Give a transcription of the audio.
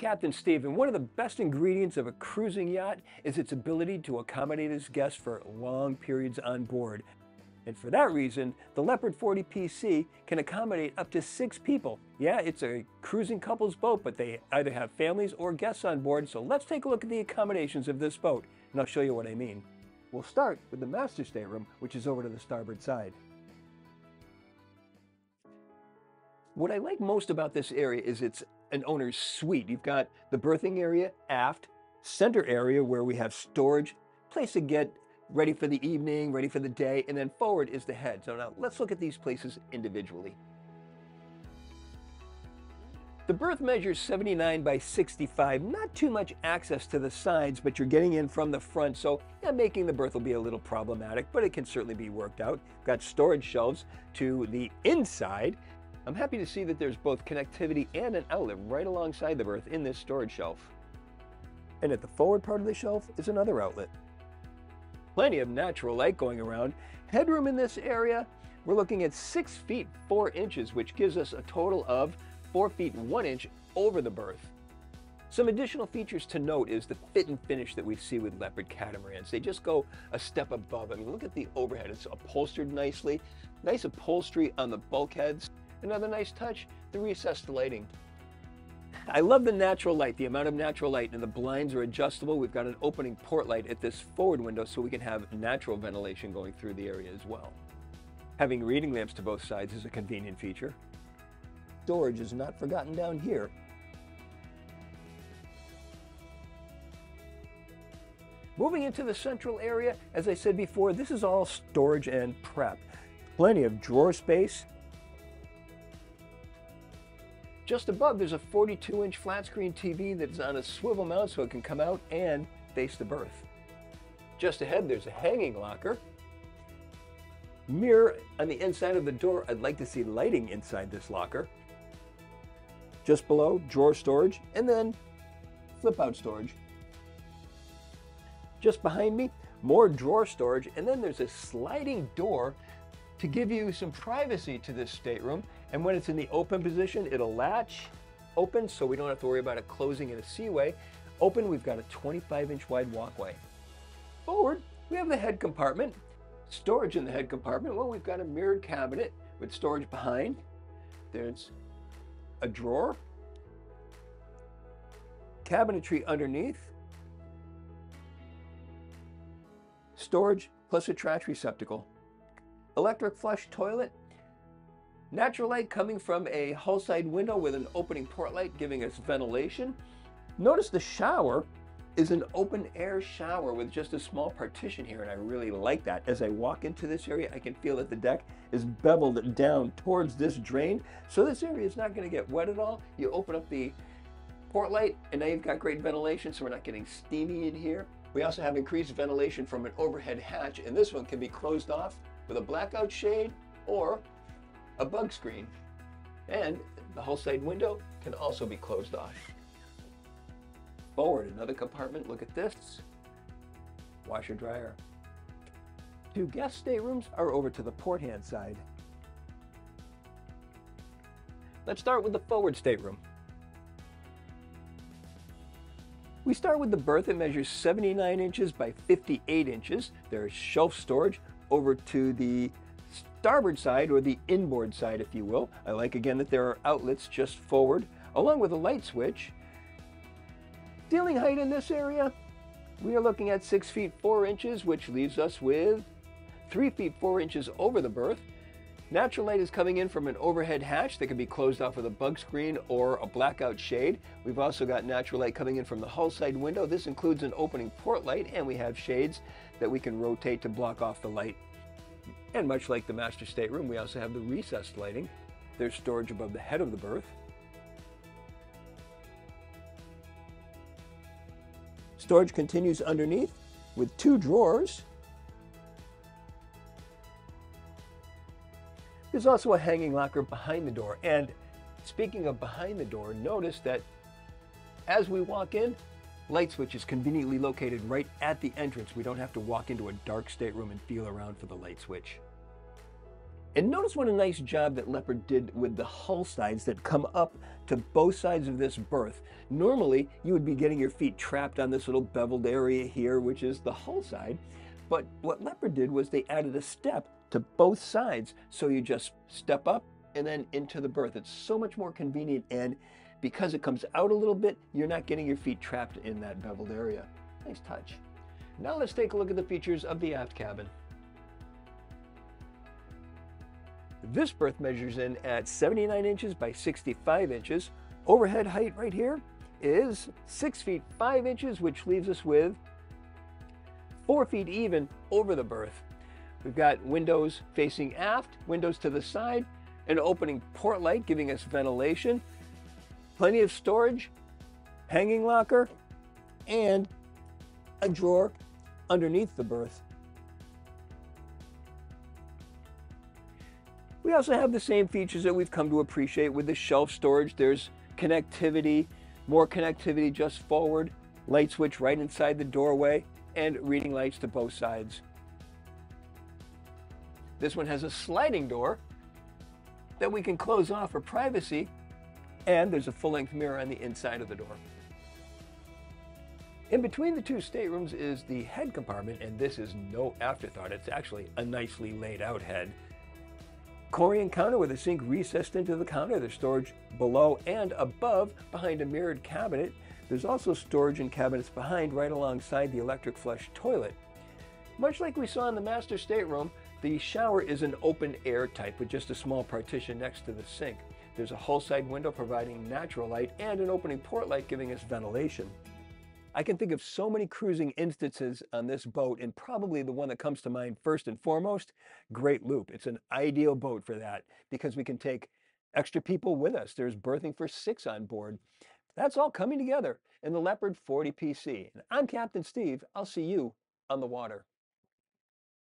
Captain Steve, and one of the best ingredients of a cruising yacht is its ability to accommodate its guests for long periods on board. And for that reason, the Leopard 40 PC can accommodate up to 6 people. Yeah, it's a cruising couples boat, but they either have families or guests on board, so let's take a look at the accommodations of this boat, and I'll show you what I mean. We'll start with the master stateroom, which is over to the starboard side. What I like most about this area is it's an owner's suite. You've got the berthing area aft, center area where we have storage, place to get ready for the evening, ready for the day, and then forward is the head. So now let's look at these places individually. The berth measures 79 by 65, not too much access to the sides, but you're getting in from the front, so yeah, making the berth will be a little problematic, but it can certainly be worked out. Got storage shelves to the inside. I'm happy to see that there's both connectivity and an outlet right alongside the berth in this storage shelf. And at the forward part of the shelf is another outlet. Plenty of natural light going around. Headroom in this area, we're looking at 6 feet 4 inches, which gives us a total of 4 feet 1 inch over the berth. Some additional features to note is the fit and finish that we see with Leopard catamarans. They just go a step above. I mean, look at the overhead. It's upholstered nicely. Nice upholstery on the bulkheads. Another nice touch, the recessed lighting. I love the natural light, the amount of natural light, and the blinds are adjustable. We've got an opening port light at this forward window so we can have natural ventilation going through the area as well. Having reading lamps to both sides is a convenient feature. Storage is not forgotten down here. Moving into the central area, as I said before, this is all storage and prep. Plenty of drawer space. Just above, there's a 42-inch flat-screen TV that's on a swivel mount so it can come out and face the berth. Just ahead, there's a hanging locker. Mirror on the inside of the door. I'd like to see lighting inside this locker. Just below, drawer storage, and then flip-out storage. Just behind me, more drawer storage, and then there's a sliding door to give you some privacy to this stateroom. And when it's in the open position, it'll latch open so we don't have to worry about it closing in a seaway. Open, we've got a 25-inch wide walkway. Forward, we have the head compartment. Storage in the head compartment. Well, we've got a mirrored cabinet with storage behind. There's a drawer. Cabinetry underneath. Storage plus a trash receptacle. Electric flush toilet. Natural light coming from a hull side window with an opening port light giving us ventilation. Notice the shower is an open air shower with just a small partition here, and I really like that. As I walk into this area, I can feel that the deck is beveled down towards this drain, so this area is not going to get wet at all. You open up the port light, and now you've got great ventilation, so we're not getting steamy in here. We also have increased ventilation from an overhead hatch, and this one can be closed off with a blackout shade or a bug screen. And the hull side window can also be closed off. Forward, another compartment. Look at this. Washer dryer. 2 guest staterooms are over to the port hand side. Let's start with the forward stateroom. We start with the berth. It measures 79 inches by 58 inches. There's shelf storage over to the starboard side, or the inboard side, if you will. I like again that there are outlets just forward, along with a light switch. Ceiling height in this area, we are looking at 6 feet 4 inches, which leaves us with 3 feet 4 inches over the berth. Natural light is coming in from an overhead hatch that can be closed off with a bug screen or a blackout shade. We've also got natural light coming in from the hull side window. This includes an opening port light, and we have shades that we can rotate to block off the light. And much like the master stateroom, we also have the recessed lighting. There's storage above the head of the berth. Storage continues underneath with 2 drawers. There's also a hanging locker behind the door. And speaking of behind the door, notice that as we walk in, light switch is conveniently located right at the entrance. We don't have to walk into a dark stateroom and feel around for the light switch. And notice what a nice job that Leopard did with the hull sides that come up to both sides of this berth. Normally, you would be getting your feet trapped on this little beveled area here, which is the hull side. But what Leopard did was they added a step to both sides. So you just step up and then into the berth. It's so much more convenient. And because it comes out a little bit, you're not getting your feet trapped in that beveled area. Nice touch. Now let's take a look at the features of the aft cabin. This berth measures in at 79 inches by 65 inches. Overhead height right here is 6 feet 5 inches, which leaves us with 4 feet even over the berth. We've got windows facing aft, windows to the side, an opening port light giving us ventilation, plenty of storage, hanging locker, and a drawer underneath the berth. We also have the same features that we've come to appreciate with the shelf storage. There's connectivity, more connectivity just forward, light switch right inside the doorway, and reading lights to both sides. This one has a sliding door that we can close off for privacy, and there's a full-length mirror on the inside of the door. In between the two staterooms is the head compartment, and this is no afterthought. It's actually a nicely laid out head. Corian counter with a sink recessed into the counter. There's storage below and above behind a mirrored cabinet. There's also storage in cabinets behind right alongside the electric flush toilet. Much like we saw in the master stateroom, the shower is an open air type with just a small partition next to the sink. There's a hull side window providing natural light and an opening port light giving us ventilation. I can think of so many cruising instances on this boat, and probably the one that comes to mind first and foremost, Great Loop. It's an ideal boat for that because we can take extra people with us. There's berthing for 6 on board. That's all coming together in the Leopard 40 PC. And I'm Captain Steve. I'll see you on the water.